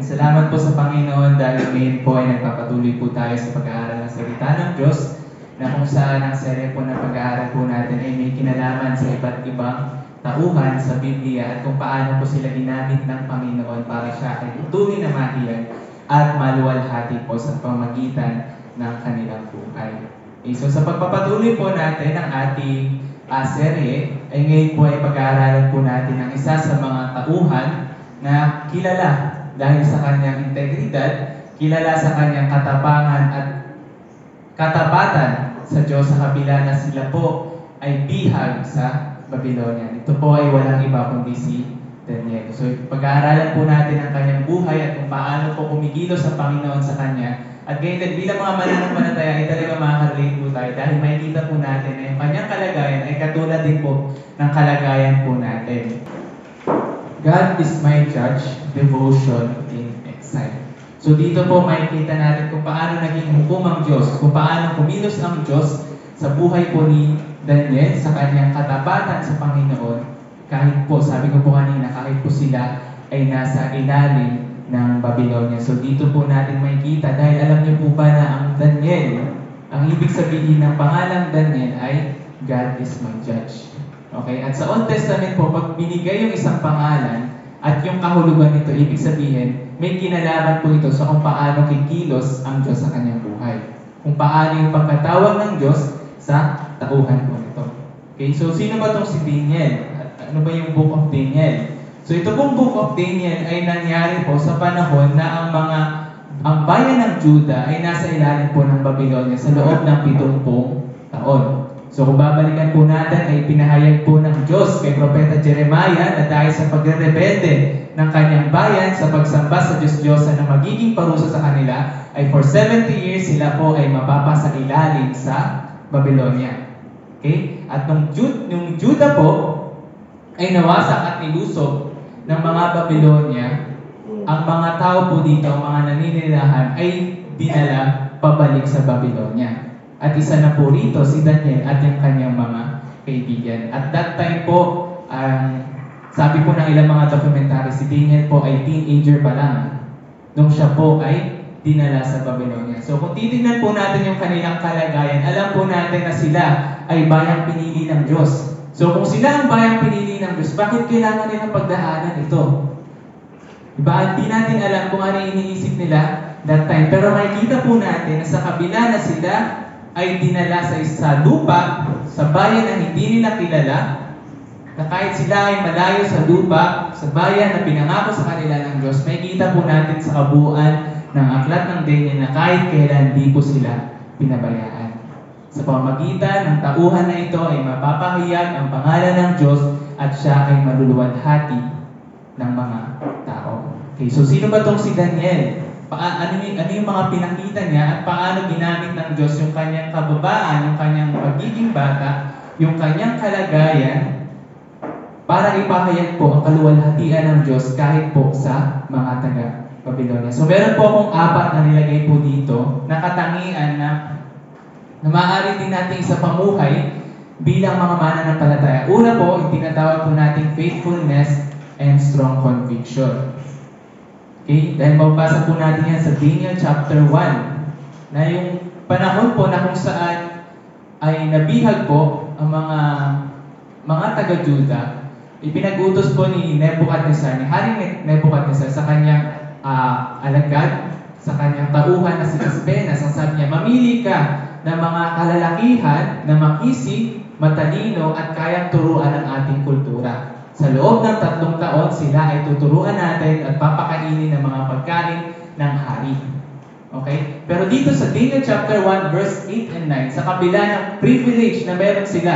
Salamat po sa Panginoon dahil ngayon po ay nagpapatuloy po tayo sa pag-aaral ng salita ng Diyos na kung saan ang serye po ng pag-aaral po natin ay may kinalaman sa iba't ibang tauhan sa Biblia at kung paano po sila ginamit ng Panginoon para siya ay tunay na mahiyag at maluwalhati po sa pamagitan ng kanilang buhay. Okay, so sa pagpapatuloy po natin ng ating serye, ay ngayon po ay pag-aaralan po natin ang isa sa mga tauhan na kilala dahil sa kanyang integridad, kilala sa kanyang katapangan at katapatan sa Diyos sa kabila na sila po ay bihag sa Babylonia. Ito po ay walang iba kundi si Daniel. So pag-aaralan po natin ang kanyang buhay at kung paano po kumikilos ang Panginoon sa kanya. At ngayon din, bilang mga mananampalataya ay talaga makaka-relate po tayo dahil makikita po natin na yung kanyang kalagayan ay katulad din po ng kalagayan po natin. God is my judge, devotion in exile. So dito po makikita natin kung paano naging hukom ang Diyos, kung paano kumilos ang Diyos sa buhay po ni Daniel, sa kanyang katapatan sa Panginoon. Kahit po, sabi ko po kanina, kahit po sila ay nasa ilalim ng Babylonia. So dito po natin makikita, dahil alam niyo po ba na ang Daniel, ang ibig sabihin ng pangalang Daniel ay God is my judge. Okay? At sa Old Testament po, pag binigay yung isang pangalan at yung kahulugan nito, ibig sabihin, may kinalaman po ito sa kung paano kikilos ang Diyos sa kanyang buhay. Kung paano yung pagkatawag ng Diyos sa tauhan po nito. Okay? So, sino ba itong si Daniel? Ano ba yung Book of Daniel? So, ito pong Book of Daniel ay nangyari po sa panahon na ang bayan ng Juda ay nasa ilalim po ng Babylonia sa loob ng 70 taon. So kung babalikan po natin ay pinahayag po ng Diyos kay Propeta Jeremiah na dahil sa pagrebelde ng kanyang bayan sa pagsamba sa Diyos-Diyosa na magiging parusa sa kanila ay for 70 years sila po ay mapapasa ilalim sa Babylonia. Okay? At nung Juda po ay nawasak at nilusog ng mga Babylonia, ang mga tao po dito, ang mga naninirahan ay dinala pabalik sa Babylonia. At isa na po rito si Daniel at yung kanyang mga kaibigan. At that time po, sabi po ng ilang mga dokumentary, si Daniel po ay teenager pa lang nung siya po ay dinala sa Babylonia. So kung titignan po natin yung kanilang kalagayan, alam po natin na sila ay bayang pinili ng Diyos. So kung sila ang bayang pinili ng Diyos, bakit kailangan nilang pagdaanan ito? Diba? Hindi natin alam kung ano iniisip nila that time. Pero makikita po natin na sa kabila na sila ay dinala sa lupa, sa bayan na hindi nila kilala, na kahit sila ay malayo sa lupa, sa bayan na pinangako sa kanila ng Diyos, makikita po natin sa kabuuan ng aklat ng Daniel na kahit kailan di po sila pinabayaan. Sa pamamagitan ng tauhan na ito ay mapapahayag ang pangalan ng Diyos at siya ay maluluwalhati ng mga tao. Okay, so sino ba itong si Daniel? Ano yung mga pinakita niya at paano ginamit ng Diyos yung kanyang kababaan, yung kanyang pagiging bata, yung kanyang kalagayan para ipahayag po ang kaluwalhatian ng Diyos kahit po sa mga taga-Babylonia. So meron po akong 4 na nilagay po dito na katangian na maaari din natin sa pamuhay bilang mga mananampalataya. Una po, yung tinatawag po nating faithfulness and strong conviction. Okay? Dahil mababasa po natin yan sa Daniel chapter 1 na yung panahon po na kung saan ay nabihag po ang mga taga-Juda, ipinag-utos po ni Nebuchadnezzar, ni Haring Nebuchadnezzar sa kanyang alagad, sa kanyang tauhan na si Aspenas. Ang sabi niya, mamili ka ng mga kalalakihan na makisig, matalino at kayang turuan ang ating kultura. Sa loob ng 3 taon, sila ay tuturuan natin at papakainin ng mga pagkain ng hari. Okay? Pero dito sa Daniel chapter 1, verse 8 and 9, sa kabila ng privilege na meron sila,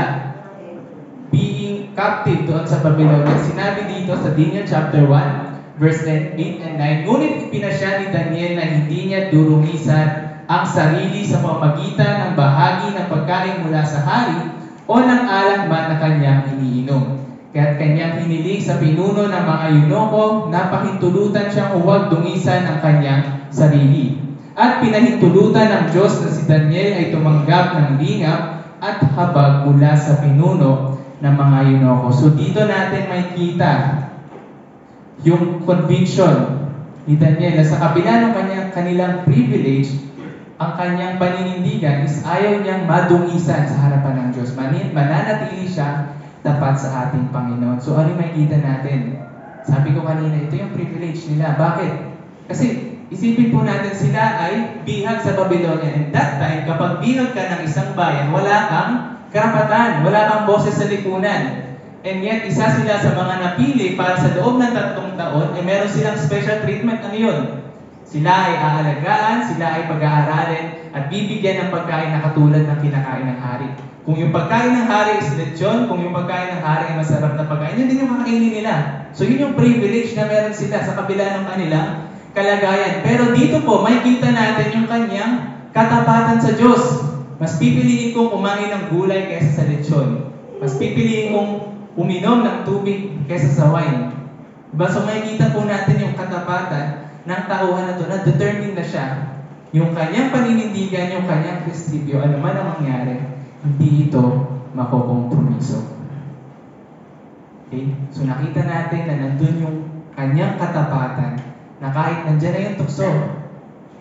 being captive doon sa Babylonia, sinabi dito sa Daniel chapter 1, verse 8 and 9, ngunit ipinasya ni Daniel na hindi niya durumisan ang sarili sa pamamagitan ng bahagi ng pagkain mula sa hari o ng alak man na kanyang iniinom. Kaya't kanyang hiniling sa pinuno ng mga yunoko na pahintulutan siyang huwag dungisan ang kanyang sarili. At pinahintulutan ng Diyos na si Daniel ay tumanggap ng lingap at habag mula sa pinuno ng mga yunoko. So dito natin makikita yung conviction, ni Daniel na sa kabila ng kanilang privilege, ang kanyang paninindigan is ayaw niyang madungisan sa harapan ng Diyos. Mananatili siya tapat sa ating Panginoon. So ano yung makikita natin? Sabi ko kanina, ito yung privilege nila. Bakit? Kasi isipin po natin sila ay bihag sa Babylonia. And that time, kapag bihag ka ng isang bayan, wala kang karapatan, wala kang boses sa lipunan. And yet, isa sila sa mga napili para sa loob ng 3 taon, meron silang special treatment. Ano yun? Sila ay aalagaan, sila ay pag-aaralin, at bibigyan ng pagkain na katulad ng kinakain ng hari. Kung yung pagkain ng hari is lechon, kung yung pagkain ng hari ay masarap na pagkain, yun din yung kakainin nila. So yun yung privilege na meron sila sa kabila ng kanilang kalagayan. Pero dito po, may kita natin yung kanyang katapatan sa Diyos. Mas pipiliin kong kumain ng gulay kaysa sa lechon. Mas pipiliin kong uminom ng tubig kaysa sa wine. Diba? So makikita po natin yung katapatan ng tauhan na to, na determined na siya. Yung kanyang paninindigan, yung kanyang prinsipyo, ano man ang mangyari, hindi ito makokompromiso. Okay? So nakita natin na nandun yung kanyang katapatan, na kahit nandyan na yung tukso,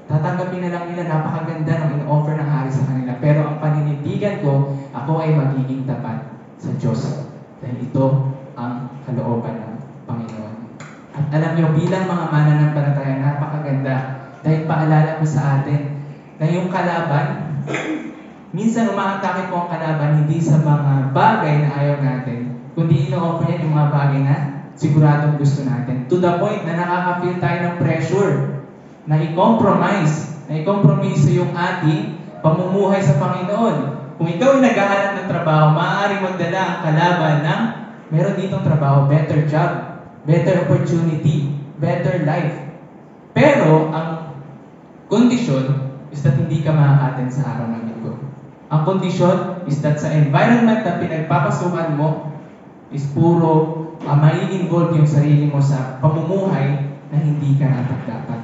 tatanggapin na lang nila, napakaganda ng in-offer ng hari sa kanila. Pero ang paninindigan ko, ako ay magiging tapat sa Diyos. Dahil ito ang kalooban ng Panginoon. At alam niyo, bilang mga mananampalataya, napakaganda dahil paalala ko sa atin na yung kalaban, minsan umaatake po ang kalaban hindi sa mga bagay na ayaw natin, kundi ino-offer niya yung mga bagay na siguradong gusto natin. To the point na nakaka-feel tayo ng pressure na i-compromise yung ating pamumuhay sa Panginoon. Kung ikaw ay naghahanap ng trabaho, maaaring magdala ang kalaban ng meron ditong trabaho, better job, better opportunity, better life. Pero ang kondisyon is that hindi ka makakatin sa araw ng linggo. Ang kondisyon is that sa environment na pinagpapasukan mo is puro mai-involve yung sarili mo sa pamumuhay na hindi ka dapat.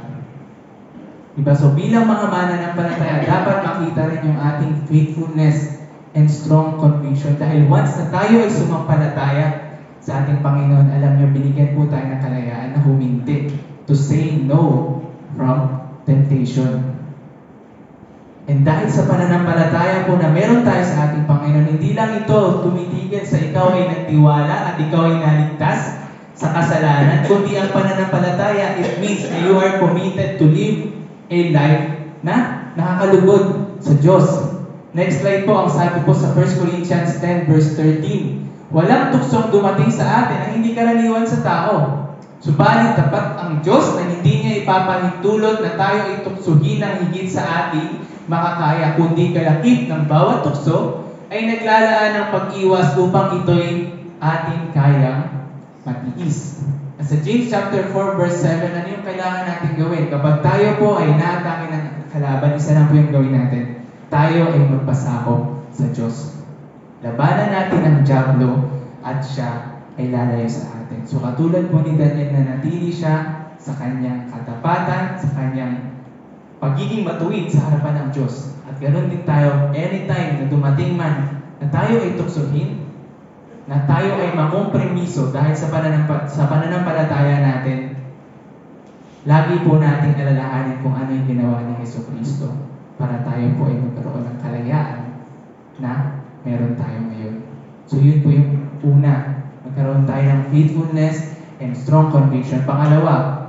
Diba? So bilang mga mananampalataya, dapat makita rin yung ating faithfulness and strong conviction. Dahil once na tayo ay sumampalataya sa ating Panginoon, alam niyo, binigyan po tayo ng kalayaan na huminti, to say no from temptation. And dahil sa pananampalataya po na meron tayo sa ating Panginoon, hindi lang ito tumitigil sa ikaw ay nagtiwala at ikaw ay naligtas sa kasalanan, kundi ang pananampalataya, it means na you are committed to live a life na nakakalugod sa Diyos. Next slide po, ang sabi po sa 1 Corinthians 10 verse 13, walang tuksong dumating sa atin ang hindi karaniwan sa tao. Subalit tapat ang Diyos na hindi niya ipapahintulot na tayo ay tuksuhin ng higit sa ating makakaya, kundi kalakip ng bawat tukso ay naglalaan ng pag-iwas upang ito'y ating kayang matiis. At sa James chapter 4 verse 7, ano yung kailangan natin gawin? Kapag tayo po ay naatake ng kalaban, isa lang po yung gawin natin. Tayo ay magpasakop sa Diyos. Labanan natin ang dyablo at siya ay lalayo sa atin. So katulad po ni Daniel na natili siya sa kanyang katapatan, sa kanyang pagiging matuwid sa harapan ng Diyos. At ganoon din tayo, anytime na dumating man na tayo ay tuksohin, na tayo ay makompromiso dahil sa pananampalataya natin, lagi po nating alalahanin kung ano yung ginawa ni Jesucristo para tayo po ay magkaroon ng kalayaan na meron tayo ngayon. So yun po yung una, magkaroon tayo ng faithfulness and strong conviction. Pangalawa,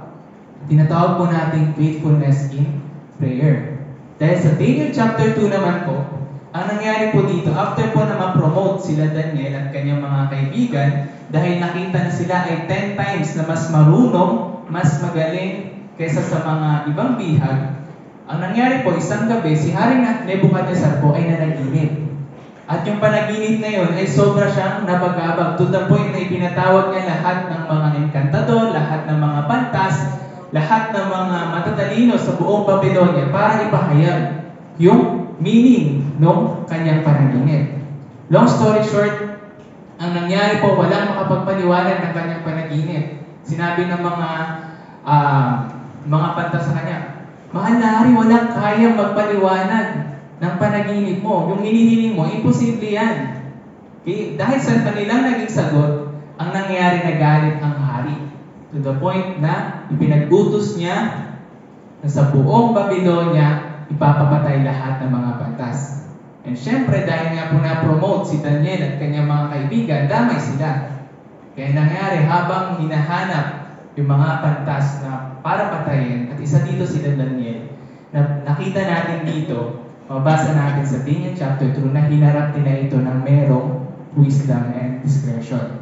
tinatawag po nating faithfulness in prayer. Dahil sa Daniel chapter 2 naman po, ang nangyari po dito, after po na ma-promote sila Daniel at kanyang mga kaibigan, dahil nakita na sila ay 10 times na mas marunong, mas magaling kaysa sa mga ibang bihag, ang nangyari po, isang gabi, si Haring Nebuchadnezzar po ay nanaginip. At yung panaginip na yun ay sobra siyang nabagabag to the point na ipinatawag niya lahat ng mga enkantador, lahat ng mga pantas, lahat ng mga matatalino sa buong Babylonia para ipahayag yung meaning ng kanyang panaginip. Long story short, ang nangyari po, walang makapagpaliwanag ng kanyang panaginip. Sinabi ng mga pantas sa kanya, mahal na hari, walang kayang magpaliwanag ng panaginip mo. Yung hinihiling mo, imposible yan. Okay? Dahil sa kanilang naging sagot, ang nangyari, nagalit ang hari. To To the point na ipinag-utos niya na sa buong Babylonia, ipapapatay lahat ng mga pantas. And syempre, dahil nga po na-promote si Daniel at kanyang mga kaibigan, damay sila. Kaya nangyari, habang hinahanap yung mga pantas na para patayin, at isa dito si Daniel, na nakita natin dito, mabasa natin sa Daniel chapter 2, na hinarap nila ito ng merong wisdom and discretion.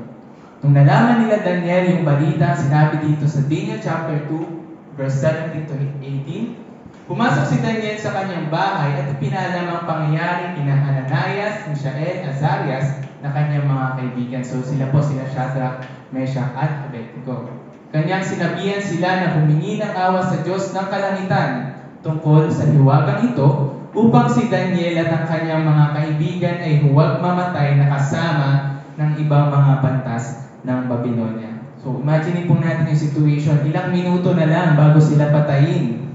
Nung nalaman nila Daniel yung balita, sinabi dito sa Daniel chapter 2, verse 17 to 18, pumasok si Daniel sa kanyang bahay at ipinalam ang pangyayari kina Ananias, Mishael, Azarias na kanyang mga kaibigan. So sila Shadrach, Meshach at Abednego. Kanyang sinabihan sila na humingi ng awa sa Diyos ng kalangitan tungkol sa hiwagang ito upang si Daniel at ang kanyang mga kaibigan ay huwag mamatay na kasama ng ibang mga pantas ng Babylonia. So imagine po natin yung situation. Ilang minuto na lang bago sila patayin.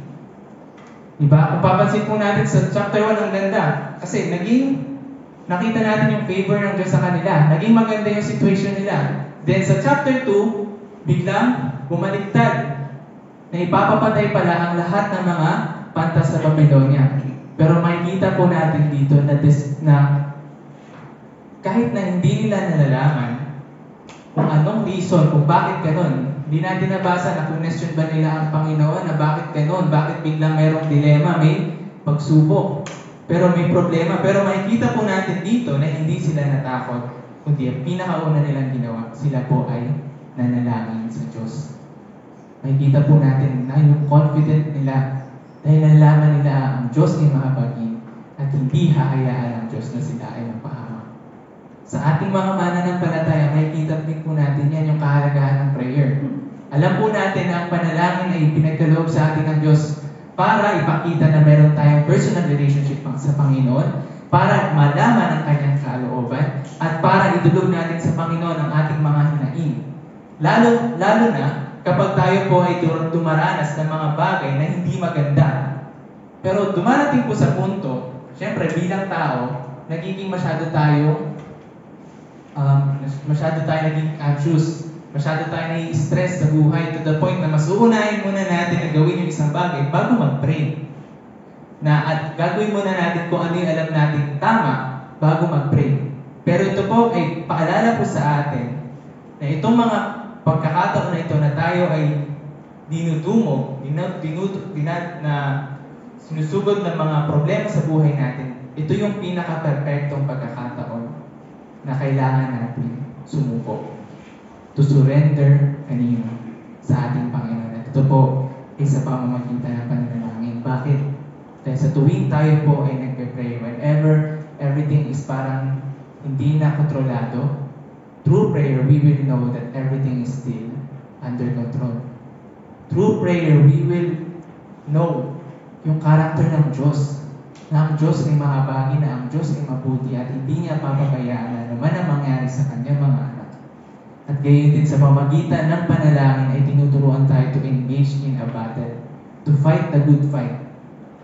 Diba? Kung papansin po natin sa chapter 1, ang ganda. Kasi nakita natin yung favor ng Diyos sa kanila. Naging maganda yung situation nila. Then sa chapter 2, biglang bumaliktad na ipapapatay pala ang lahat ng mga pantas sa Babylonia. Pero makikita po natin dito na kahit na hindi nila nalalaman kung anong reason, kung bakit ganun, hindi natin nabasa na question ba nila ang Panginoon na bakit ganun, bakit biglang mayroong dilema, may pagsubok, pero may problema. Pero makikita po natin dito na hindi sila natakot, kundi ang pinakauna nilang ginawa, sila po ay nanalangin sa Diyos. Makikita po natin na yung confident nila dahil nalalaman nila ang Diyos ay mahabagin at hindi hahayaan ang Diyos na sila ay mapahamak. Sa ating mga mananampalataya, makikita din po natin yan yung kahalagahan ng prayer. Alam po natin na ang panalangin ay pinagkaloob sa atin ng Diyos para ipakita na meron tayong personal relationship sa Panginoon, para malaman ang kanyang kalooban, at para idulog natin sa Panginoon ang ating mga hinaing. Lalo na kapag tayo po ay dumaranas ng mga bagay na hindi maganda. Pero dumarating po sa punto, syempre bilang tao, nagiging masyado tayo naging anxious, masyado tayo nai-stress sa buhay to the point na mas uunahin muna natin na gawin yung isang bagay bago mag-pray. At gagawin muna natin kung ano yung alam natin tama bago mag-pray. Pero ito po ay paalala po sa atin na itong mga pagkakataon na ito na tayo ay dinudumog, na sinusugod ng mga problema sa buhay natin, ito yung pinaka-perfectong pagkakataon na kailangan natin sumuko. To surrender kanino? Sa ating Panginoon. At ito po ay sa pamamagitan ng pananalangin. Bakit? Dahil sa tuwing tayo po ay nagpe-pray, whenever everything is parang hindi na kontrolado, through prayer, we will know that everything is still under control. Through prayer, we will know yung karakter ng Diyos. Na ang Diyos ay mahabagin, na ang Diyos ay mabuti at hindi niya papabayaan na naman ang mangyari sa kanyang mga anak. At gayon din sa pamagitan ng panalangin ay tinuturuan tayo to engage in a battle, to fight the good fight.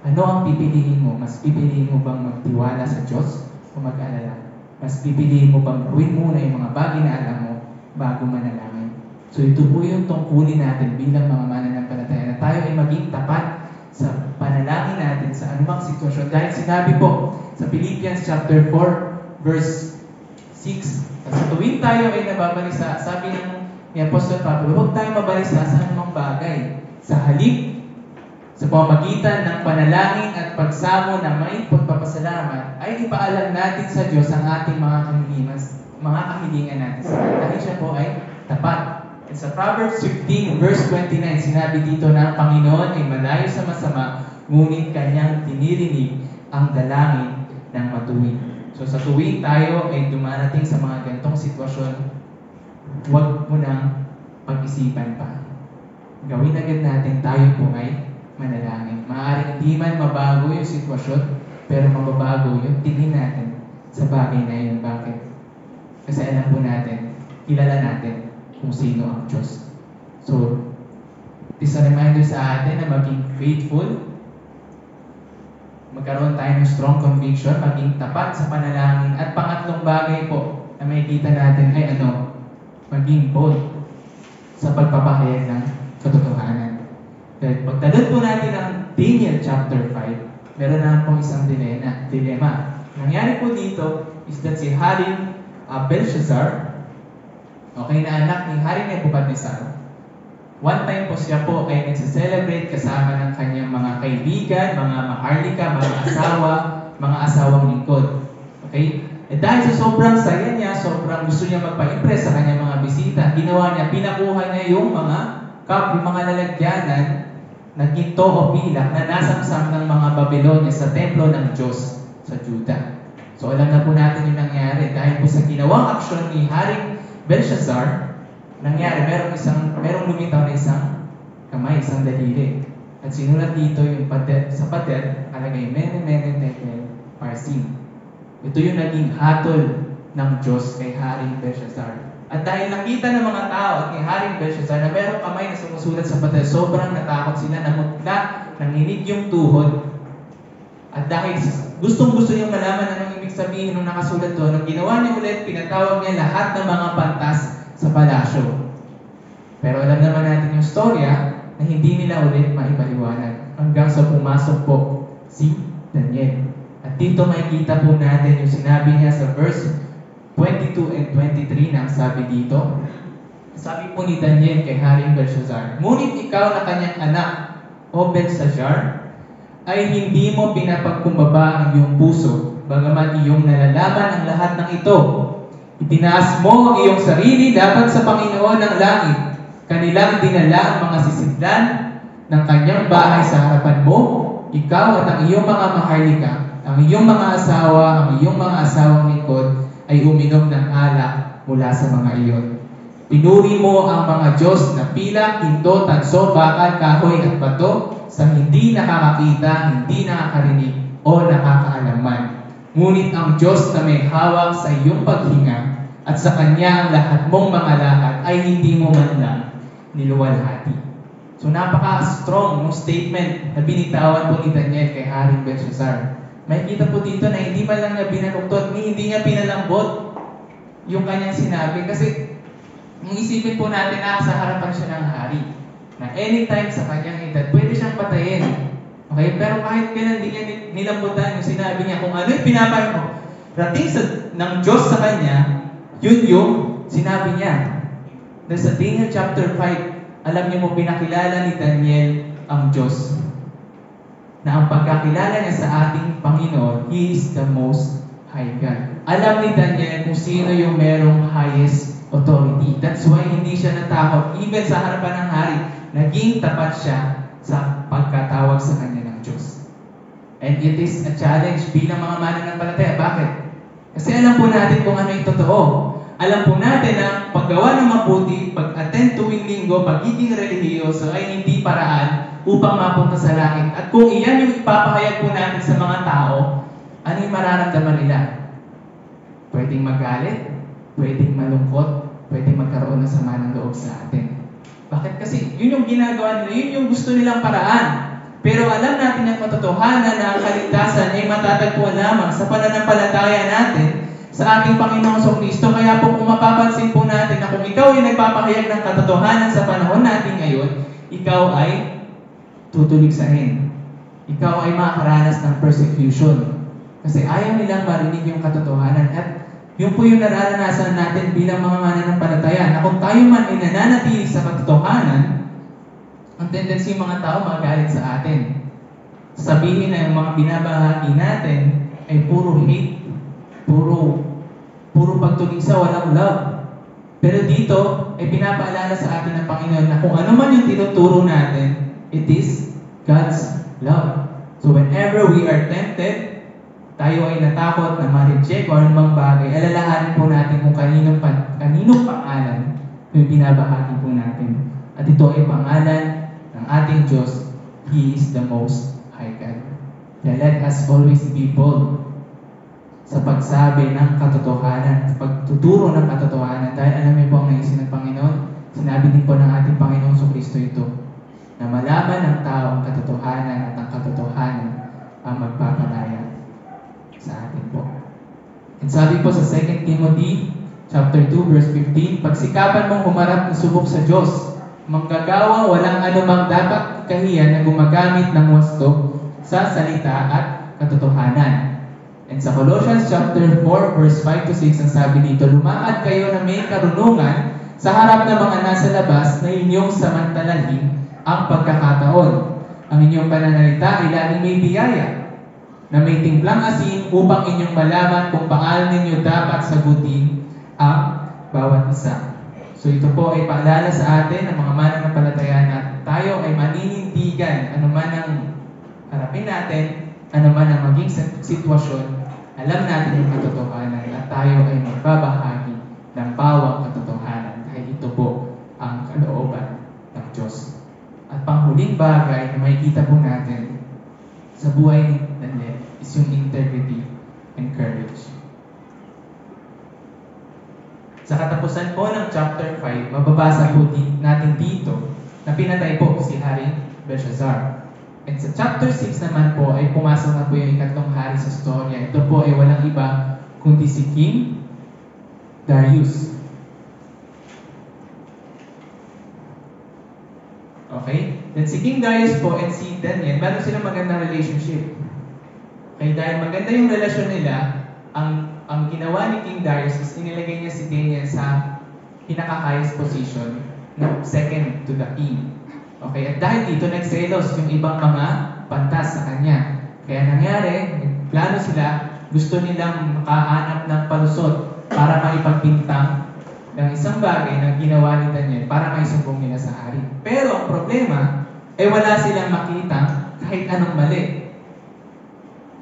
Ano ang pipiliin mo? Mas pipiliin mo bang magtiwala sa Diyos o mag-alala? Mas pipiliin mo bang gawin muna yung mga bagay na alam mo bago manalangin? So ito po yung tungkulin natin bilang mga mananampalataya na tayo ay maging tapat sa panalangin natin sa anumang sitwasyon. Dahil sinabi po sa Philippians chapter 4, verse 6, sa tuwing tayo ay nababalisa, sabi ni Apostol Pablo, huwag tayo mabalisa sa anumang bagay. Sa halip, sa pamagitan ng panalangin at pagsamo na may pagpapasalamat, ay ipaalam natin sa Diyos ang ating mga kahilingan natin sa Kanya. Dahil siya po ay tapat. And sa Proverbs 15, verse 29, sinabi dito na ang Panginoon ay malayo sa masama, ngunit Kanyang tinirinig ang dalangin ng matuwid. So sa tuwing tayo ay dumarating sa mga ganitong sitwasyon, huwag mo nang pag-isipan pa. Gawin agad natin, tayo po ay manalangin. Maaaring hindi man mabago yung sitwasyon, pero mababago yung tingin natin sa bagay na yun. Bakit? Kasi alam po natin, kilala natin kung sino ang Diyos. So, it is a reminder sa atin na maging faithful, magkaroon tayo ng strong conviction, maging tapat sa panalangin, at pangatlong bagay po na makikita natin ay maging bold sa pagpapahayag ng katotohanan. Dahil pagtalod po natin ng Daniel chapter 5, meron na pong isang dilema. Nangyari po dito is that si Haring Belshazzar, na anak ni Haring Nebuchadnezzar, one time po siya po ay nagse-celebrate kasama ng kanyang mga kaibigan, mga maharlika, mga asawa, mga asawang lingkod. Okay? At dahil sa sobrang saya niya, sobrang gusto niya magpa-impress sa kanyang mga bisita, ginawa niya, pinakuha niya yung mga cup, yung mga lalagyanan na ginto o pilak na nasamsam ng mga Babylonia sa templo ng Diyos sa Juda. So alam na po natin yung nangyari. Dahil po sa ginawang aksyon ni Haring Belshazzar, nangyari, merong lumitaw na isang kamay, isang daliri. At sinulat dito yung sa pader, nakalagay, Mene, Mene, Tekel, Parsin. Ito yung naging hatol ng Diyos kay Haring Belshazzar. At dahil nakita ng mga tao at ni Haring Belshazzar na merong kamay na sumusulat sa pader, sobrang natakot sila, namutla, nanginig yung tuhod. At dahil gustong-gusto niyang malaman anong ibig sabihin nung nakasulat doon, ang ginawa niya ulit, pinatawag niya lahat ng mga pantas sa palasyo. Pero alam naman natin yung storya na hindi nila ulit maipaliwanag hanggang sa pumasok po si Daniel. At dito makikita po natin yung sinabi niya sa verse 22 and 23 na sabi dito. Sabi po ni Daniel kay Haring Belshazzar, "Ngunit ikaw na kanyang anak, O Belshazzar, ay hindi mo pinapagkumbaba ang iyong puso, bagamat iyong nalalaman ang lahat ng ito. Itinaas mo ang iyong sarili dapat sa Panginoon ng langit. Kanilang dinala ang mga sisidlan ng kanyang bahay sa harapan mo, ikaw at ang iyong mga maharlika, ang iyong mga asawa, ang iyong mga asawang lingkod, ay uminom ng alak mula sa mga iyon. Pinuri mo ang mga Diyos na pilak, hinto, tanso, bakal, kahoy at bato sa hindi nakakakita, hindi nakakarinig o nakakaalaman. Ngunit ang Diyos na may hawak sa iyong paghinga at sa Kanya ang lahat mong mga lakad ay hindi mo man lang niluwalhati." So napaka-strong ng statement na binitawan po ni Daniel kay Haring Belshazzar. Makikita po dito na hindi man lang niya binaluktot, hindi niya pinalambot yung kanyang sinabi. Kasi kung isipin po natin na sa harapan siya ng hari, na anytime sa kanyang edad, pwede siyang patayin. Okay? Pero kahit kailan hindi niya nilambutan yung sinabi niya, kung ano yung rating ng Diyos sa kanya, yun yung sinabi niya. Dahil sa Daniel chapter 5, alam niyo mo, pinakilala ni Daniel ang Diyos. Na ang pagkakilala niya sa ating Panginoon, He is the Most High God. Alam ni Daniel kung sino yung merong highest authority. That's why hindi siya natakot. Even sa harapan ng hari, naging tapat siya sa pagkatawag sa kanya ng Diyos. And it is a challenge bilang mga mananampalataya. Bakit? Kasi alam po natin kung ano yung totoo. Alam po natin na paggawa ng mabuti, pag-attend tuwing linggo, pagiging relihiyoso ay hindi paraan upang mapunta sa langit. At kung iyan yung ipapahayag po natin sa mga tao, ano yung mararamdaman nila? Pwedeng magalit, pwedeng malungkot, pwedeng magkaroon ng sama ng loob sa atin. Bakit? Kasi yun yung ginagawa nila, yun yung gusto nilang paraan. Pero alam natin ang katotohanan na ang kaligtasan ay matatagpuan lamang sa pananampalataya natin sa ating Panginoong Kristo. Kaya po kung mapapansin po natin na kung ikaw ay nagpapahayag ng katotohanan sa panahon natin ngayon, ikaw ay tutuligsahin. Ikaw ay makakaranas ng persecution. Kasi ayaw nilang marinig yung katotohanan. At yun po yung nararanasan natin bilang mga mananampalataya, na kung tayo man ay nananatili sa katotohanan, ang tendency yung mga tao magalit sa atin. Sabihin na yung mga binabahagi natin ay puro hate, puro pagtulisa, walang love. Pero dito ay pinapaalala sa atin ng Panginoon na kung ano man yung tinuturo natin, it is God's love. So whenever we are tempted, tayo ay natakot na ma-reject o anumang bagay, alalahanin po natin kung kaninong pangalan yung binabahagi po natin. At ito ay pangalan ng ating Diyos. He is the Most High God. Kaya let us always be bold sa pagsabi ng katotohanan, sa pagtuturo ng katotohanan. Dahil alam niyo po ang naisin ng Panginoon, sinabi din po ng ating Panginoong Kristo ito, na malaman ng tao ang katotohanan at ang katotohanan ang magpapalaya sa atin po. And sabi po sa 2 Timothy chapter 2 verse 15, pagsikapan mong humarap ng subok sa Diyos manggagawang walang anumang dapat kahiyan na gumagamit ng wasto sa salita at katotohanan. And sa Colossians chapter 4 verse 5 to 6 ang sabi dito, lumakad kayo na may karunungan sa harap ng mga nasa labas na inyong samantalahin ang pagkakataon. Ang inyong pananalita ay laging may biyaya na may timplang asin upang inyong malaman kung paano ninyo dapat sagutin ang bawat isa. So ito po ay paalala sa atin ng mga mananampalataya na tayo ay maninindigan anuman ang harapin natin, anuman ang maging sitwasyon, alam natin yung katotohanan at tayo ay magbabahagi ng bawang katotohanan dahil ito po ang kalooban ng Diyos. At panghuling bagay na makikita po natin sa buhay ni Daniel is yung integrity and courage. Sa katapusan po ng chapter 5, mababasa po natin dito na pinatay po si Hari Belshazzar. And sa chapter 6 naman po ay pumasok na po yung ikatlong hari sa storya. Ito po ay walang iba kundi si King Darius. Okay? Then si King Darius po and si Daniel, meron silang magandang relationship. Okay, dahil maganda yung relasyon nila, ang ginawa ni King Darius is inilagay niya si Daniel sa pinaka-highest position na second to the king. Okay, at dahil dito nagselos yung ibang mga pantas sa kanya. Kaya nangyari, plano sila, gusto nilang makahanap ng palusot para maipagbintang ng isang bagay na ginawa ni Daniel para maisumbong nila sa hari. Pero ang problema, wala silang makita kahit anong mali.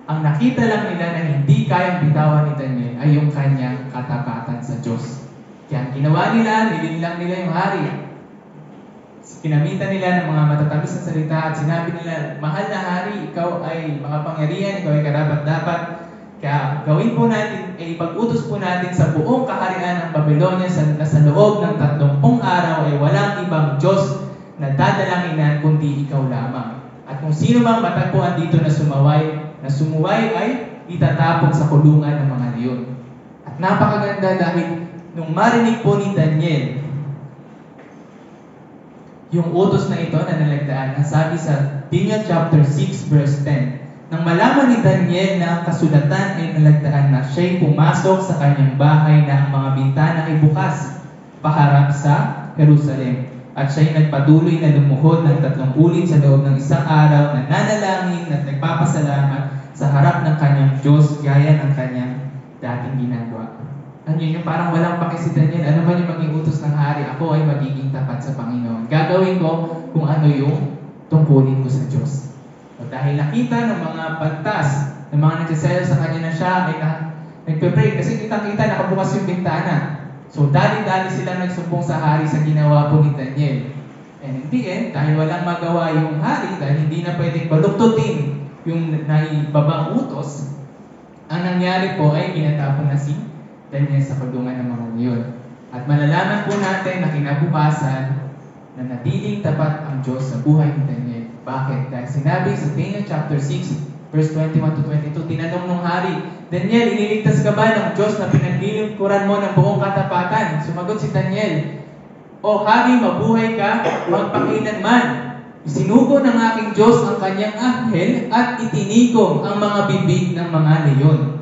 Ang nakita lang nila na hindi kayang bitawan ni Daniel ay yung kanyang katapatan sa Diyos. Kaya ang ginawa nila, nililang nila yung hari. Pinamitan nila ng mga matatamis na salita at sinabi nila, mahal na hari, ikaw ay makapangyarihan, ikaw ay karapat-dapat. Kaya gawin po natin, ipag-utos po natin sa buong kaharian ng Babylonia na sa loob ng 30 araw ay walang ibang Diyos na dadalanginan kundi ikaw lamang. At kung sino mang matagpuan dito na sumuway ay itatapon sa kulungan ng mga leon. At napakaganda dahil nung marinig po ni Daniel yung utos na ito na nalagdaan, ang sabi sa Daniel chapter 6 verse 10, nang malaman ni Daniel na ang kasulatan ay nalagdaan na siya'y pumasok sa kanyang bahay na ang mga bintana ay bukas paharap sa Jerusalem. At siya'y nagpatuloy na lumuhod ng 3 ulit sa loob ng isang araw na nanalangin at nagpapasalamat sa harap ng kanyang Diyos gaya ng kanyang dating ginagawa. Ano yun? Parang walang paki si Daniel. Ano man yung maging utos ng hari, ako ay magiging tapat sa Panginoon. Gagawin ko kung ano yung tungkulin ko sa Diyos. O dahil nakita ng mga pantas, ng mga nagsasaya sa kanya na siya ay nagpe-pray. Kasi kitang-kita nakabukas yung bintana. So dali-dali sila nagsumbong sa hari sa ginawa po ni Daniel. And in the end, dahil walang magawa yung hari, dahil hindi na pwedeng baluktutin yung naibabang utos, ang nangyari po ay pinatapon na si Daniel sa kulungan ng mga leon. At malalaman po natin na kinabukasan na natiling tapat ang Diyos sa buhay ni Daniel. Bakit? Dahil sinabi sa Daniel chapter 6, verse 21 to 22, tinanong ng hari, Daniel, iniligtas ka ba ng Diyos na pinaglilingkuran mo ng buong katapatan? Sumagot si Daniel, O hari, mabuhay ka, magpakilanman. Isinugo ng aking Diyos ang kanyang anghel at itinigong ang mga bibig ng mga leon.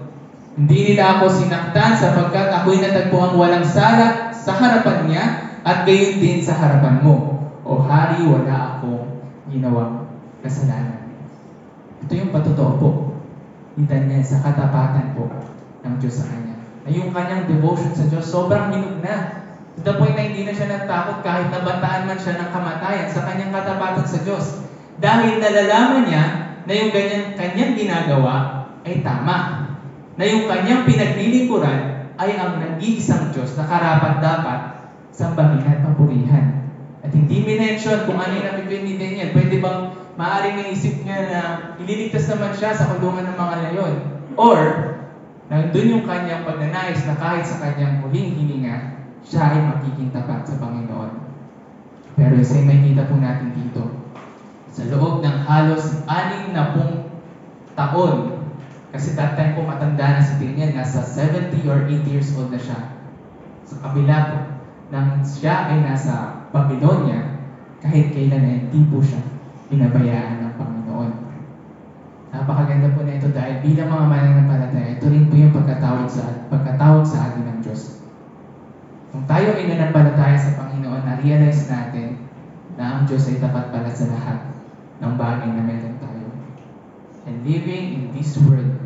Hindi nila ako sinaktan sapagkat ako'y natagpuang walang sala sa harapan niya at gayon din sa harapan mo. O hari, wala akong ginawang kasalanan. Ito yung patotoo po ni Daniel sa katapatan po ng Diyos sa kanya. Na yung kanyang devotion sa Diyos, sobrang minug na. To the point na hindi na siya natakot kahit nabataan man siya ng kamatayan sa kanyang katapatan sa Diyos. Dahil nalalaman niya na yung kanyang ginagawa ay tama. Na yung kanyang pinaglilingkuran ay ang nag-iisang Diyos na karapat-dapat sambahin at papurihan. At hindi minention kung ano yung napipili ni Daniel. Pwede bang maaaring naisip niya na ililigtas naman siya sa kulungan ng mga leon? Or, nandun yung kanyang pagnanais na kahit sa kanyang huling hininga, siya ay magiging tapat sa Panginoon. Pero isa may kita po natin dito. Sa loob ng halos 60 taon, kasi that time po matanda na si Daniel, nasa 70 or 80 years old na siya. Sa kabila po, nang siya ay nasa Babylonia, kahit kailan ay hindi po siya binabayaan ng Panginoon. Napakaganda po na ito dahil bilang mga mananampalataya, ito rin po yung pagkatawag sa atin ng Diyos. Kung tayo ay nanampalataya sa Panginoon, na-realize natin na ang Diyos ay tapat pala sa lahat ng bagay na meron tayo. And living in this world,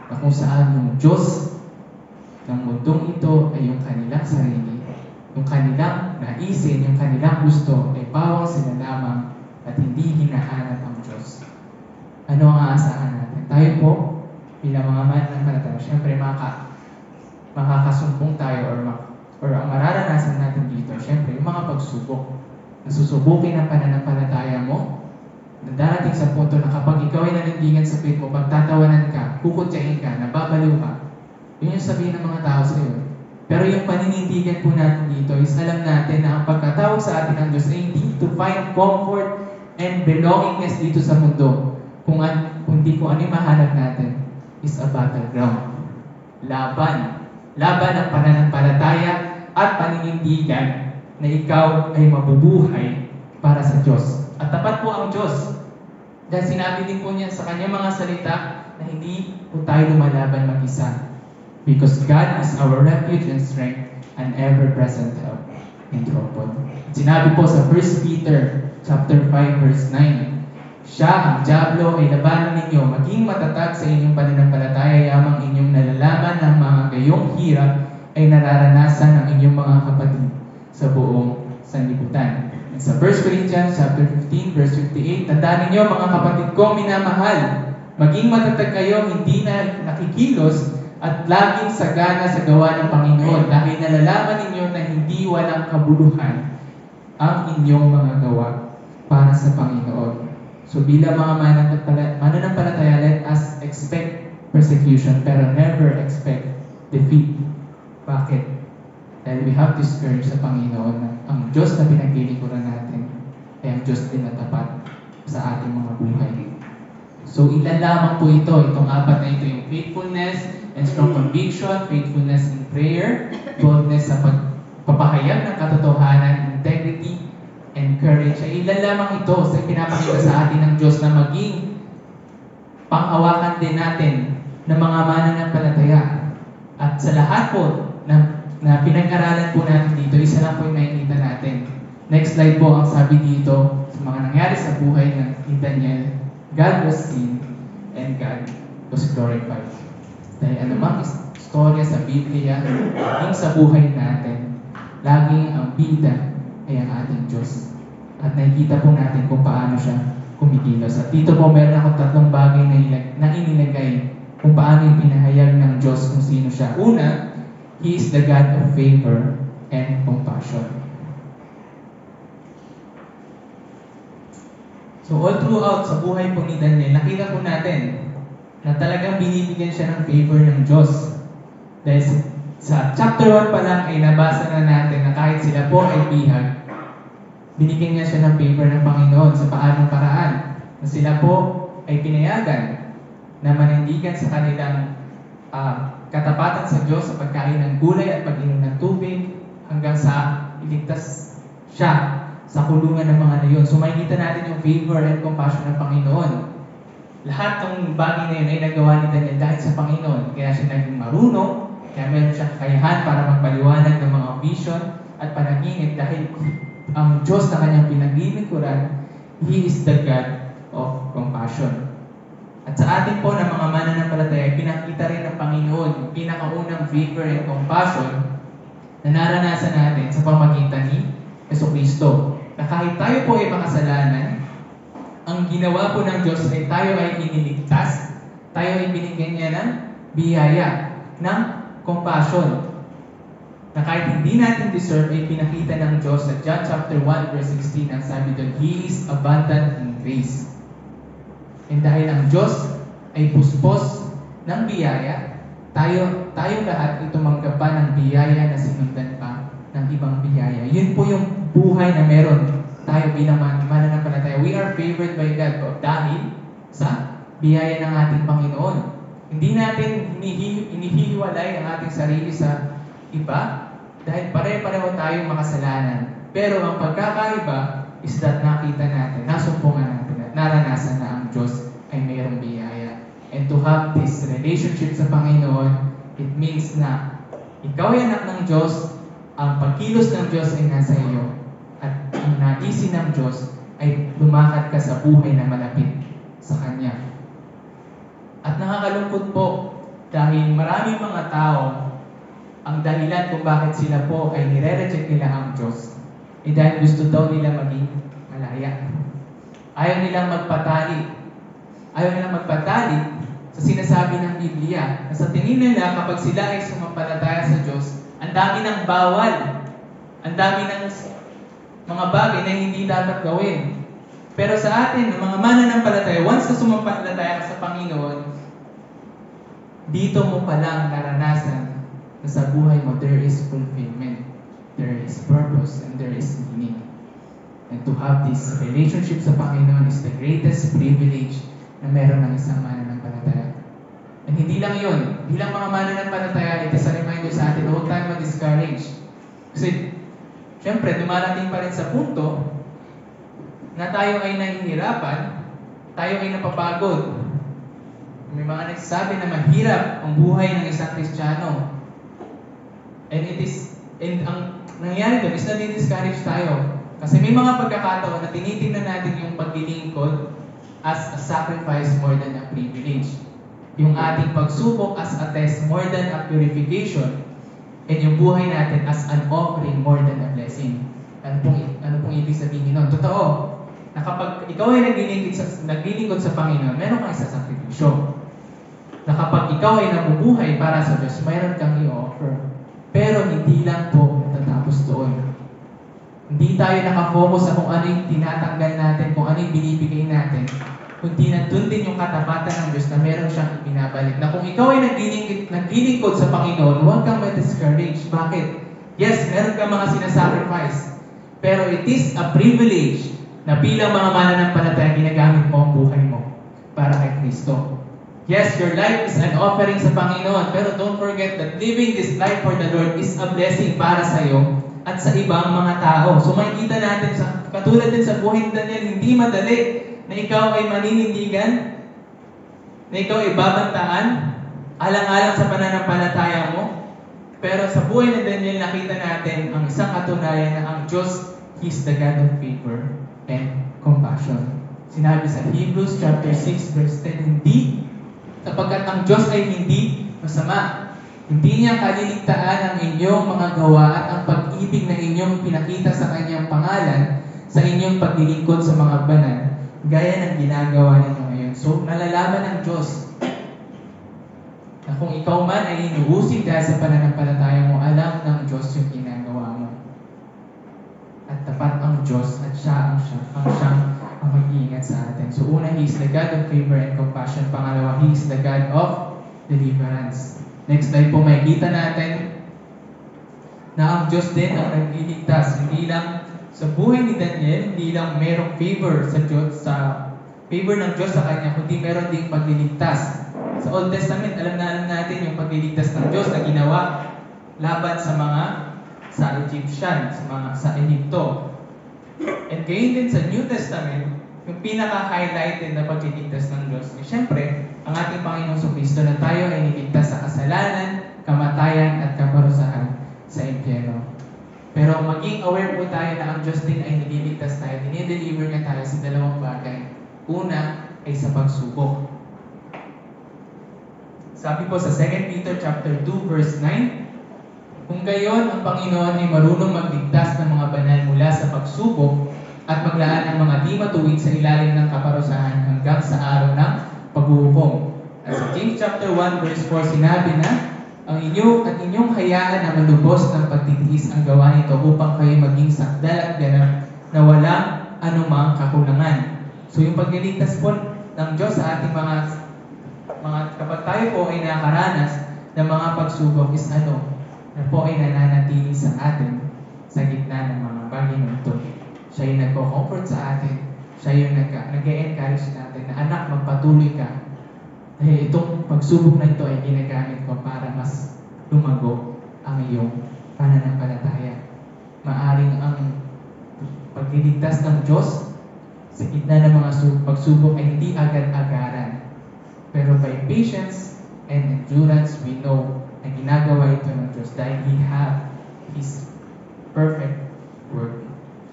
na kung saan yung Diyos ng mundong ito ay yung kanilang sarili, yung kanilang naisin, yung kanilang gusto, ay pawang sila lamang at hindi hinahanap ang Diyos. Ano ang aasahan natin? Tayo po, bilang mga mananampalataya, syempre makakasumpong tayo or ang mararanasan natin dito, syempre, yung mga pagsubok. Nasusubukin ang pananampalataya mo, na darating sa punto na kapag ikaw ay nanindigan sa faith mo, pagtatawanan ka, kukutsain ka, nababaliw ka, yun yung sabihin ng mga tao sa iyo. Pero yung paninindigan po natin dito is alam natin na ang pagkatawag sa atin ng Diyos ay hindi to find comfort and belongingness dito sa mundo. Kundi kung ano yung mahanap natin is a battleground. Laban ng pananampalataya at paninindigan na ikaw ay mabubuhay para sa Diyos. At tapat po ang Diyos. Dahil sinabi din po niya sa kanyang mga salita na hindi po tayo lumalaban mag-isa. Because God is our refuge and strength and ever-present help in trouble. Sinabi po sa 1 Peter chapter 5 verse 9, siya, ang dyablo, ay labanan ninyo, maging matatag sa inyong pananampalataya, yamang inyong nalalaman ng mga gayong hirap ay nararanasan ng inyong mga kapatid sa buong sanlibutan. And sa 1 Corinthians chapter 15 verse 58, tandaan ninyo mga kapatid ko minamahal, maging matatag kayo, hindi na nakikilos at laging sagana sa gawa ng Panginoon dahil nalalaman ninyo na hindi walang kabuluhan ang inyong mga gawa para sa Panginoon. So bilang mga mananampalataya, let us expect persecution pero never expect defeat. Bakit? Dahil we have this courage sa Panginoon na ang Diyos na pinaglilingkuran natin ay ang Diyos din na tapat sa ating mga buhay. So ilan lamang po ito, itong apat na ito, yung faithfulness and strong conviction, faithfulness in prayer, boldness sa pagpapahayag ng katotohanan, integrity, and courage. Ay ilan lamang ito sa pinapakita sa atin ng Diyos na maging panghawakan din natin ng mga mananampalataya. At sa lahat po na pinag-aralan po natin dito, isa lang po yung nakikita natin. Next slide po, ang sabi dito sa mga nangyari sa buhay ni Daniel, God was seen and God was glorified. Dahil anumang istorya sa Biblia, laging sa buhay natin, laging ang bida ay ang ating Diyos. At nakikita po natin kung paano siya kumikilos. At dito po meron ako tatlong bagay na inilagay kung paano yung pinahayag ng Diyos kung sino siya. Una, He is the God of favor and compassion. So all throughout sa buhay po ni Daniel, nakita po natin na talagang binibigyan siya ng favor ng Diyos. Dahil sa chapter 1 pa lang ay nabasa na natin na kahit sila po ay bihag, binigyan niya siya ng favor ng Panginoon sa paanong paraan. Na sila po ay pinayagan na manindigan sa kanilang katapatan sa Diyos sa pagkain ng gulay at pag-inom ng tubig hanggang sa iligtas siya sa kulungan ng mga leon. So makikita natin yung favor and compassion ng Panginoon. Lahat ng bagay na yun ay nagawa ni Daniel dahil sa Panginoon. Kaya siya naging marunong, kaya meron siyang kakayahan para magpaliwanag ng mga vision at panaginip dahil ang Diyos na kanyang pinaglilingkuran, He is the God of compassion. At sa atin po na mga mananampalataya, pinakita rin ng Panginoon yung pinakaunang favor and compassion na naranasan natin sa pamagitan ni Jesucristo. Na kahit tayo po ay makasalanan, ang ginawa po ng Diyos ay tayo ay iniligtas, tayo ay binigyan niya ng biyaya, ng compassion. Na kahit hindi natin deserve, ay pinakita ng Diyos sa John chapter 1 verse 16, ang sabi doon, He is abundant in grace. And dahil ang Diyos ay puspos ng biyaya, tayo lahat ay tumanggap pa ng biyaya na sinundan pa ng ibang biyaya. Yun po yung buhay na meron tayo bilang mananampalataya. We are favored by God dahil sa biyaya ng ating Panginoon. Hindi natin inihihiwalay ang ating sarili sa iba dahil pare-pareho tayong makasalanan. Pero ang pagkakaiba is that nakita natin, nasumpungan natin at naranasan na ang Diyos ay mayroong biyaya. And to have this relationship sa Panginoon, it means na ikaw ay anak ng Diyos, ang pagkilos ng Diyos ay nasa iyo, at ang naisin ng Diyos ay lumakad ka sa buhay na malapit sa Kanya. At nakakalungkot po dahil maraming mga tao, ang dahilan kung bakit sila po ay nire-reject nila ang Diyos ay dahil gusto daw nila maging malaya. Ayaw nilang magpatali. Ayaw nilang magpatali sa sinasabi ng Biblia na sa tingin nila kapag sila ay sumampalataya sa Diyos, ang dami ng bawal. Ang dami ng mga bagay na hindi dapat gawin. Pero sa atin, ng mga mananampalataya, once na sumampalataya ka sa Panginoon, dito mo palang naranasan na sa buhay mo, there is fulfillment, there is purpose, and there is meaning. And to have this relationship sa Panginoon is the greatest privilege na meron ng isang mananampalataya. And hindi lang yun. Bilang mga mananampalataya, it is a reminder sa atin, huwag tayo ma-discourage. Kasi, syempre, dumarating pa rin sa punto na tayo ay nahihirapan, tayo ay napapagod. May mga nagsasabi na mahirap ang buhay ng isang Kristiyano. And ang nangyayari doon is na-discourage tayo. Kasi may mga pagkakataon na tinitingnan natin yung paglilingkod as a sacrifice more than a privilege. Yung ating pagsubok as a test more than a purification. And yung buhay natin as an offering more than a blessing. Ano pong ibig sabihin nun? Totoo, na kapag ikaw ay naglilingkod sa Panginoon, meron kang isasakripisyo. Na kapag ikaw ay nabubuhay para sa Diyos, mayroon kang i-offer. Pero hindi lang po natatapos doon. Hindi tayo nakafocus sa kung ano yung tinatanggal natin, kung ano yung binibigay natin. Kundi nandun din yung katapatan ng Diyos na meron siyang ibinabalik. Na kung ikaw ay naglilingkod sa Panginoon, huwag kang ma-discourage. Bakit? Yes, meron kang mga sinasacrifice. Pero it is a privilege na bilang mga mananampalataya, ginagamit mo ang buhay mo para kay Kristo. Yes, your life is an offering sa Panginoon, pero don't forget that living this life for the Lord is a blessing para sa iyo at sa ibang mga tao. So makikita natin, katulad din sa buhay ni Daniel, hindi madali na ikaw ay maninindigan, na ikaw ay babantaan, alang-alang sa pananampalataya mo. Pero sa buhay ni Daniel, nakita natin ang isang katunayan na ang Diyos, He's the God of favor and compassion. Sinabi sa Hebrews chapter 6 verse 10, hindi sapagkat ang Diyos ay hindi masama. Hindi niya kaliligtaan ang inyong mga gawa at ang pag-ibig na inyong pinakita sa kanyang pangalan sa inyong paglilingkod sa mga banal, gaya ng ginagawa ninyo ngayon. So, nalalaman ng Diyos na kung ikaw man ay inuusig dahil sa pananampalataya mo, alam ng Diyos yung ginagawa mo. At tapat ang Diyos at siya ang mag-iingat sa atin. So una, He is the God of favor and compassion. Pangalawa, He is the God of deliverance. Next slide po, makikita natin na ang Diyos din ang nagliligtas. Hindi lang sa buhay ni Daniel, hindi lang merong favor sa Diyos, sa favor ng Diyos sa kanya, kundi meron ding pagliligtas. Sa Old Testament, alam natin yung pagliligtas ng Diyos na ginawa laban sa Egyptian, sa Egypto. And gayon din sa New Testament, yung pinaka-highlighted na pagliligtas ng Diyos, siyempre, ang ating Panginoong Kristo na tayo ay niligtas sa kasalanan, kamatayan, at kaparusahan sa impyerno. Pero maging aware po tayo na ang Diyos din ay nililigtas tayo, dinideliver niya tayo sa dalawang bagay. Una ay sa pagsubok. Sabi po sa 2 Peter chapter 2 verse 9, kung gayon ang Panginoon ay marunong magligtas ng mga banal mula sa pagsubok at maglaan ng mga di matuwid sa ilalim ng kaparusahan hanggang sa araw ng paghuhukom. At sa James chapter 1 verse 4 sinabi na, ang inyong hayaan na malubos ng pagtitiis ang gawa nito upang kayo maging sakdal at ganap na walang anumang kakulangan. So yung pagliligtas po ng Diyos sa ating mga kapag tayo po ay nakaranas ng mga pagsubok is na po ay nananatili sa atin sa gitna ng mga bagay na ito. Siya yung nagko-comfort sa atin. Siya yung nag-e-encourage natin na anak, magpatuloy ka. Dahil itong pagsubok na ito ay ginagamit ko para mas lumago ang iyong pananampalataya. Maaring ang pagliligtas ng Diyos sa gitna ng mga pagsubok ay hindi agad-agaran. Pero by patience and endurance, we know na ginagawa ito ng Diyos dahil He have His perfect work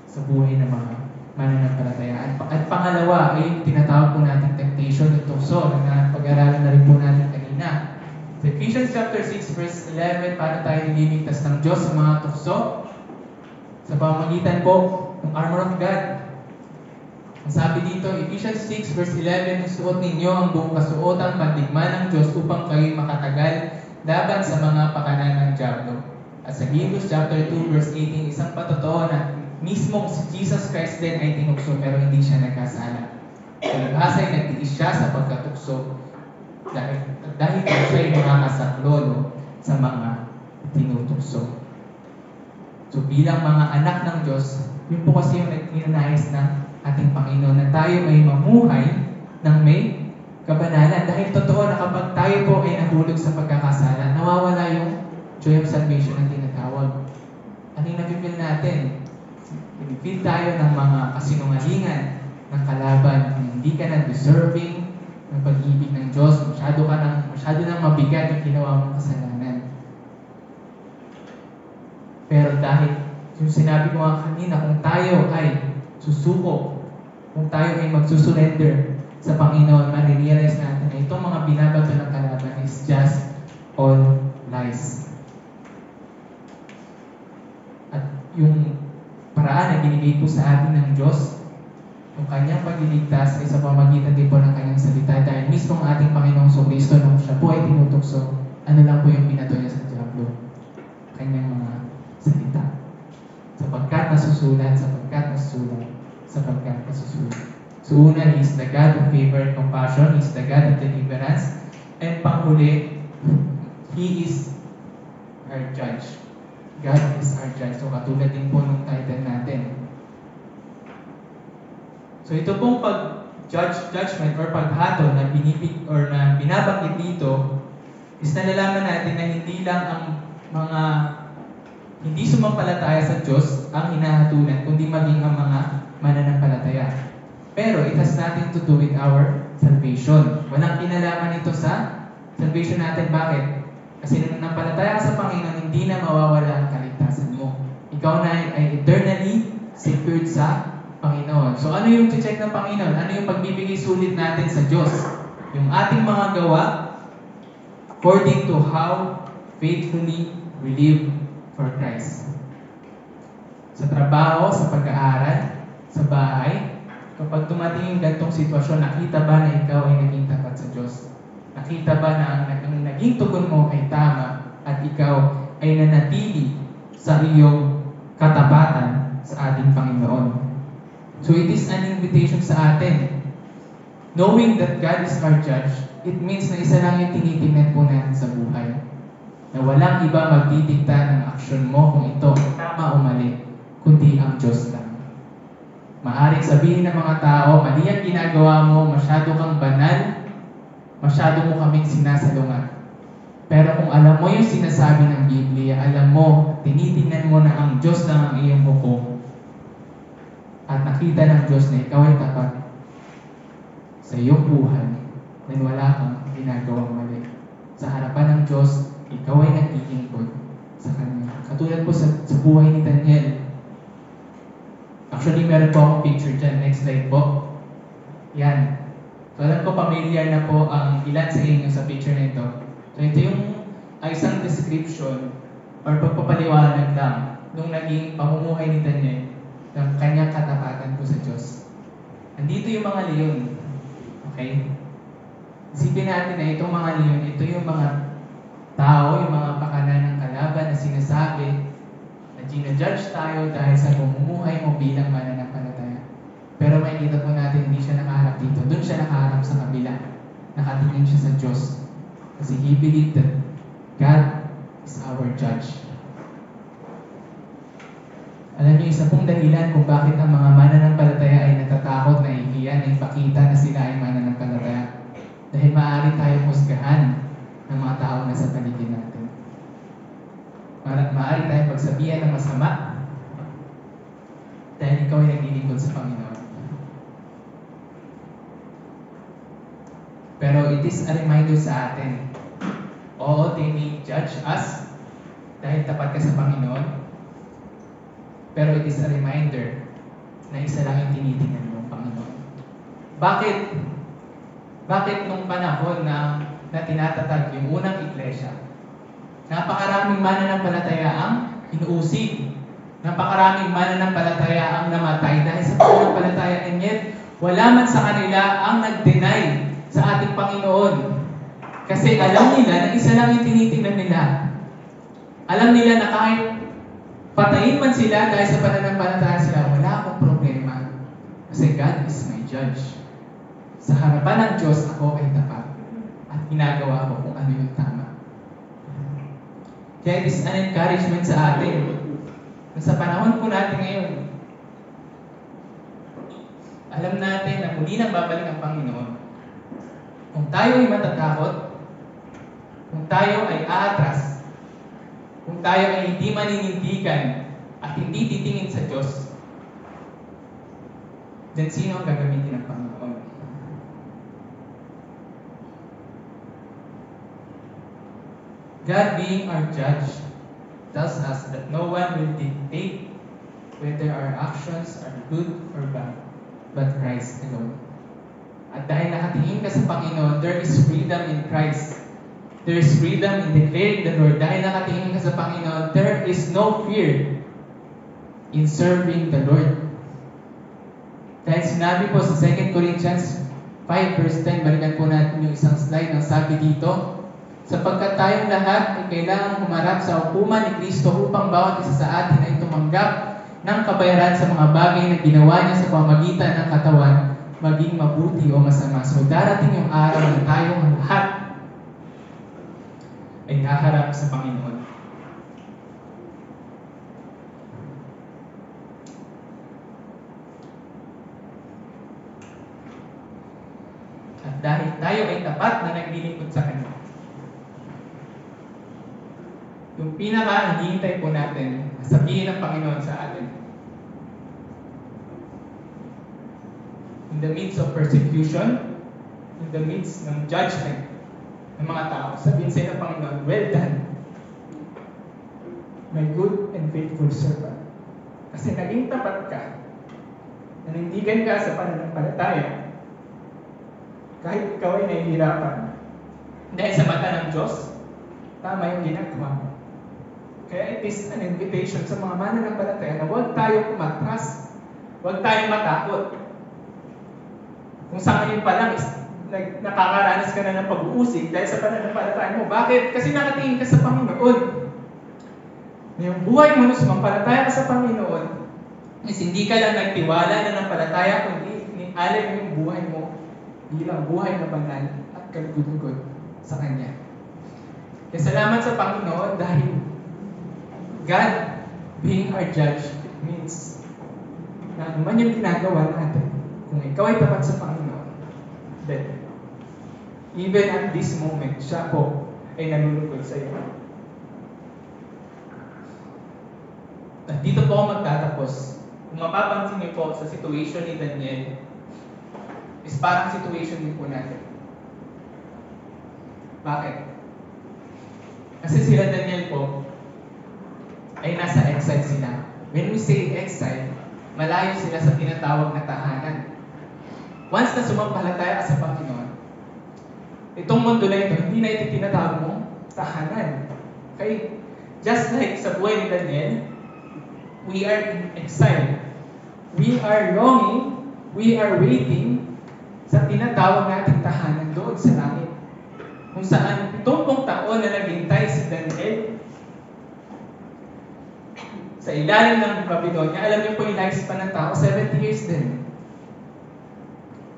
sa buhay ng mga mananampalataya. At pangalawa ay yung tinatawag po natin temptation at tukso na pag-aralan na rin po natin kanina. Sa Ephesians chapter 6 verse 11, paano tayo nililigtas ng Diyos sa mga tukso? Sa pamamagitan po ng armor of God. Ang sabi dito, Ephesians 6 verse 11, suot ninyo ang buong kasuotang pandigma ng Diyos upang kayo makatagal laban sa mga pakanan ng diablo. At sa Hebrews chapter 2 verse 18, isang patotoo na mismong si Jesus Christ din ay tinukso pero hindi siya nagkasala. Palibhasa ay nagtiis siya sa pagkatukso dahil siya ay nakakasaklolo sa mga tinutukso. So bilang mga anak ng Diyos, yun po kasi yung ninanais ng ating Panginoon na tayo ay mamuhay ng may kabanalan. Dahil totoo na kapag tayo po ay nahulog sa pagkakasala, nawawala yung joy of salvation ang tinatawag. Ano yung napipil natin? Pinipil tayo ng mga kasinungalingan ng kalaban na hindi ka na deserving ng pag-ibig ng Diyos. Masyado nang mabigat yung ginawa mong kasalanan. Pero dahil yung sinabi ko nga kanina, kung tayo ay susuko, kung tayo ay magsusurrender sa Panginoon, marirealize natin na itong mga binabato ng kalaban is just all lies. At yung paraan na binigay po sa atin ng Diyos, yung kanyang pagliligtas ay sa pamagitan din po ng kanyang salita. Dahil mismo ang ating Panginoong Kristo nung siya po ay tinutukso, ano lang po yung binato niya sa diablo? Kanyang mga salita. Sapagkat nasusulat. So una, He is the God of favor and compassion. He is the God of deliverance. And panghuli, He is our judge. God is our judge. So katulad din po nung title natin. So ito pong judgment or paghatol na binabanggit dito is nalalaman natin na hindi lang ang mga hindi sumampalataya sa Diyos ang hinahatulan, kundi maging ang mga mananampalataya. Pero it has nothing to do with our salvation. Walang kinalaman ito sa salvation natin. Bakit? Kasi nung nampalataya ka sa Panginoon, hindi na mawawala ang kaligtasan mo. Ikaw na ay eternally secured sa Panginoon. So ano yung check ng Panginoon? Ano yung pagbibigay sulit natin sa Diyos? Yung ating mga gawa according to how faithfully we live for Christ. Sa trabaho, sa pag-aaral, sa bahay, kapag tumating yung gantong sitwasyon, nakita ba na ikaw ay naging tapat sa Diyos? Nakita ba na ang naging tugon mo ay tama at ikaw ay nanatili sa iyong katapatan sa ating Panginoon? So it is an invitation sa atin. Knowing that God is our judge, it means na isa lang yung tinitingnan po natin sa buhay. Na walang iba magdidikta ng aksyon mo kung ito tama o mali, kundi ang Diyos lang. Maaring sabihin ng mga tao, mali ang ginagawa mo, masyado kang banal, masyado mo kaming sinasalungan. Pero kung alam mo yung sinasabi ng Biblia, alam mo, tinitingnan mo na ang Diyos lang ang iyong hukom, at nakita ng Diyos na ikaw ay tapat sa iyong buhay, na wala kang ginagawang mali. Sa harapan ng Diyos, ikaw ay nag-iingkod sa Kanya. Katulad po sa buhay ni Daniel. Actually, meron po akong picture dyan. Next slide po. Yan. So, alam ko familiar na po ang ilan sa inyo sa picture na ito. So, ito yung isang description or pagpapaliwanag lang nung naging pamumuhay ni Daniel ng kanyang katapatan po sa Diyos. Nandito yung mga leon. Okay? Isipin natin na itong mga leon, ito yung mga tao, yung mga pakanan ng kalaban na sinasabi na ginajudge tayo dahil sa pamumuhay mo bilang mananampalataya. Pero makikita po natin, hindi siya nakaharap dito. Doon siya nakaharap sa kabila. Nakatingin siya sa Diyos. Kasi he believed that God is our judge. Alam niyo, isa pong dahilan kung bakit ang mga mananampalataya ay natatakot na ihiyan na ipakita na sila ay mananampalataya. Dahil maaari tayong husgahan ng mga tao na sa paligid natin. Maaari tayong pagsabihan ng masama dahil ikaw ay naglilingkod sa Panginoon. Pero it is a reminder sa atin. Oo, they may judge us dahil tapat ka sa Panginoon. Pero it is a reminder na isa lang yung tinitingnan ng Panginoon. Bakit? Bakit nung panahon na tinatatag yung unang iglesia, napakaraming mananampalataya ang inuusig. Napakaraming mananampalataya ang namatay dahil sa pananampalataya, and yet wala man sa kanila ang nag-deny sa ating Panginoon. Kasi alam nila na isa lang yung tinitingnan nila. Alam nila na kahit patayin man sila dahil sa pananampalataya sila, wala akong problema. Kasi God is my judge. Sa harapan ng Diyos, ako ay tapat. At ginagawa ko kung ano yung tama. Kaya it is an encouragement sa atin. Na sa panahon po natin ngayon, alam natin na muli nang babalik ang Panginoon. Kung tayo ay matatakot, kung tayo ay aatras, kung tayo ay hindi maninindigan at hindi titingin sa Diyos, then sino ang gagamitin ng Panginoon? God being our judge tells us that no one will dictate whether our actions are good or bad, but Christ alone. At dahil nakatingin ka sa Panginoon, there is freedom in Christ. There is freedom in declaring the Lord. Dahil nakatingin ka sa Panginoon, there is no fear in serving the Lord. Dahil sinabi po sa 2 Corinthians 5 verse 10, balikan po natin yung isang slide ng sabi dito, sapagkat tayong lahat ay kailangang humarap sa hukuman ni Kristo upang bawat isa sa atin ay tumanggap ng kabayaran sa mga bagay na ginawa niya sa pamamagitan ng katawan, maging mabuti o masama. So darating yung araw na tayong lahat ay haharap sa Panginoon. At dahil tayo ay tapat na naglilingkod sa Kanya, yung pinaka-hinihintay po natin, sabihin ng Panginoon sa atin, in the midst of persecution, in the midst ng judgment ng mga tao, sabihin sa ng Panginoon, well done, my good and faithful servant. Kasi naging tapat ka, nanindigan ka sa pananampalataya, kahit ikaw ay nahihirapan. Dahil sa mata ng Diyos, tama yung ginagawa mo. Kaya it is an invitation sa mga mananampalataya na huwag tayo kumatras, huwag tayong matakot. Kung sa ngayon pa lang, nakakaranas ka na ng pag-uusig dahil sa pananampalataya mo. Bakit? Kasi nakatingin ka sa Panginoon. Yung buhay mo na sumampalataya ka sa Panginoon is hindi ka lang nagtiwala na ng palataya, kundi inialay mo yung buhay mo bilang buhay na banal at kalugod-lugod sa Kanya. Kaya salamat sa Panginoon dahil God being our judge means na naman yung ginagawa natin, kung ikaw ay tapat sa Panginoon, then even at this moment, siya po ay nalulugod sa iyo. At dito po ako magtatapos. Kung mapapansin niyo po sa situation ni Daniel, is parang situation din po natin. Bakit? Kasi sila Daniel po, ay nasa exile sila. When we say exile, malayo sila sa tinatawag na tahanan. Once na sumampalataya ka sa Panginoon, itong mundo na ito, hindi na ito tinatawag mong tahanan. Okay? Just like sa buhay ni Daniel, we are in exile. We are longing, we are waiting sa tinatawag nating tahanan doon sa langit. Kung saan 70 taon na naghintay si Daniel sa ilalim ng Babylonia. Alam niyo po yung lifespan ng tao, 70 years din.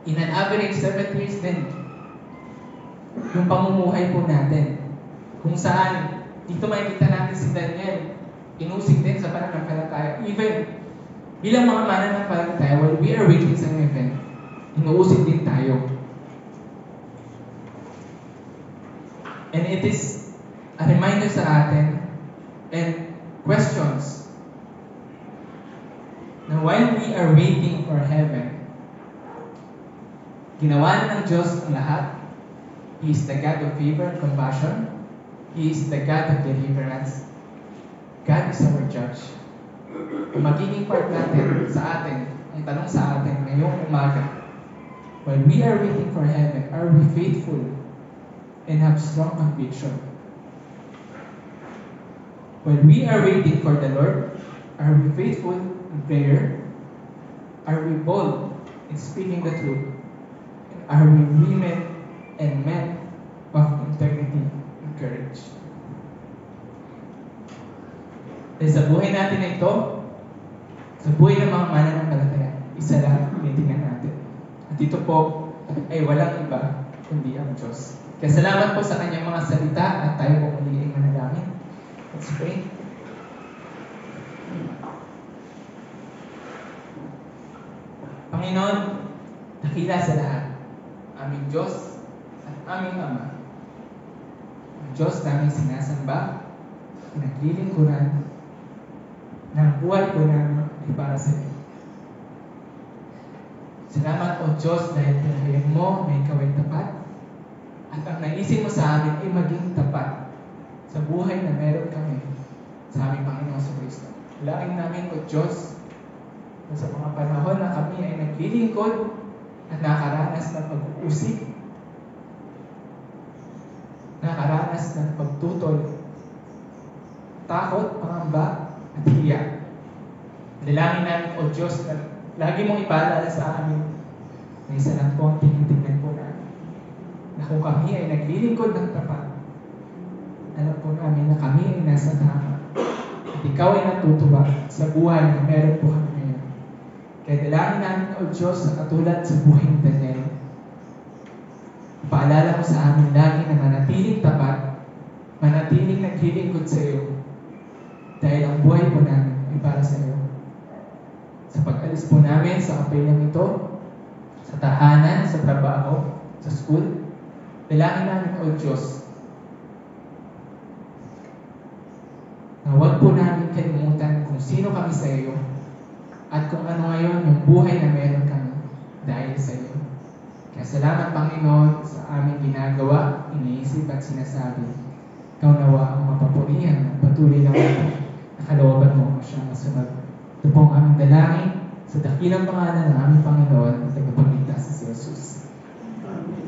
In an average, 70 years din. Yung pamumuhay po natin. Kung saan, dito makikita natin si Daniel, inusig din sa pananampalataya. Even, bilang mga mananampalataya, while we are waiting sa heaven, inuusig din tayo. And it is a reminder sa atin and questions na while we are waiting for heaven, ginawa na ng Diyos ang lahat. He is the God of favor and compassion. He is the God of deliverance. God is our judge. Ang magiging part natin sa atin, ang tanong sa atin ngayong umaga, while we are waiting for heaven, are we faithful and have strong conviction? When we are waiting for the Lord, are we faithful in prayer? Are we bold in speaking the truth? And are we women and men of integrity and courage? Dahil sa buhay natin na ito, sa buhay ng mga mananampalataya, isa lang tinitingnan natin. At ito po ay walang iba kundi ang Diyos. Kaya salamat po sa kanyang mga salita at tayo po muli ay manalangin. Let's pray. Panginoon, dakila sa lahat, aming Diyos at aming Ama. Ang Diyos naming sinasamba, pinaglilingkuran, na ang buhay po namin ay para sa iyo. Salamat o Diyos dahil pinahayag mo na ikaw ay tapat at ang naisin mo sa amin ay maging tapat sa buhay na meron kami sa aming Panginoon sa Kristo. Laing namin o Diyos na sa mga panahon na kami ay naglilingkod at nakaranas ng pag-uusig, nakaranas ng pagtutol, takot, pangamba, at hiya. Dalangin namin o Diyos na lagi mong ipaalala sa amin na isa lang po ang tinitingnan po namin. Na kung kami ay naglilingkod ng tapat, alam po namin na kami ay nasa tama. At ikaw ay natutuwa sa buhay na meron po kami ngayon. Kaya dalangin namin o Diyos na katulad sa buhay ni Daniel. Paalala mo sa amin lagi na manatiling tapat, manatiling naglilingkod sa iyo. Dahil ang buhay po namin ay para sa iyo. Sa pag-alis po namin sa kapilang ito, sa tahanan, sa trabaho, sa school, dalangin namin o Diyos na huwag po namin kalimutan kung sino kami sa iyo at kung ano ngayon yung buhay na meron kami dahil sa iyo. Kaya salamat Panginoon sa aming ginagawa, iniisip at sinasabi. Ikaw nawa ang mapapurihan at patuloy na nakalooban mo siyang masunod. Ito po ang aming dalangin sa dakilang pangalan ng aming Panginoon at tagapagligtas si Jesus. Amen.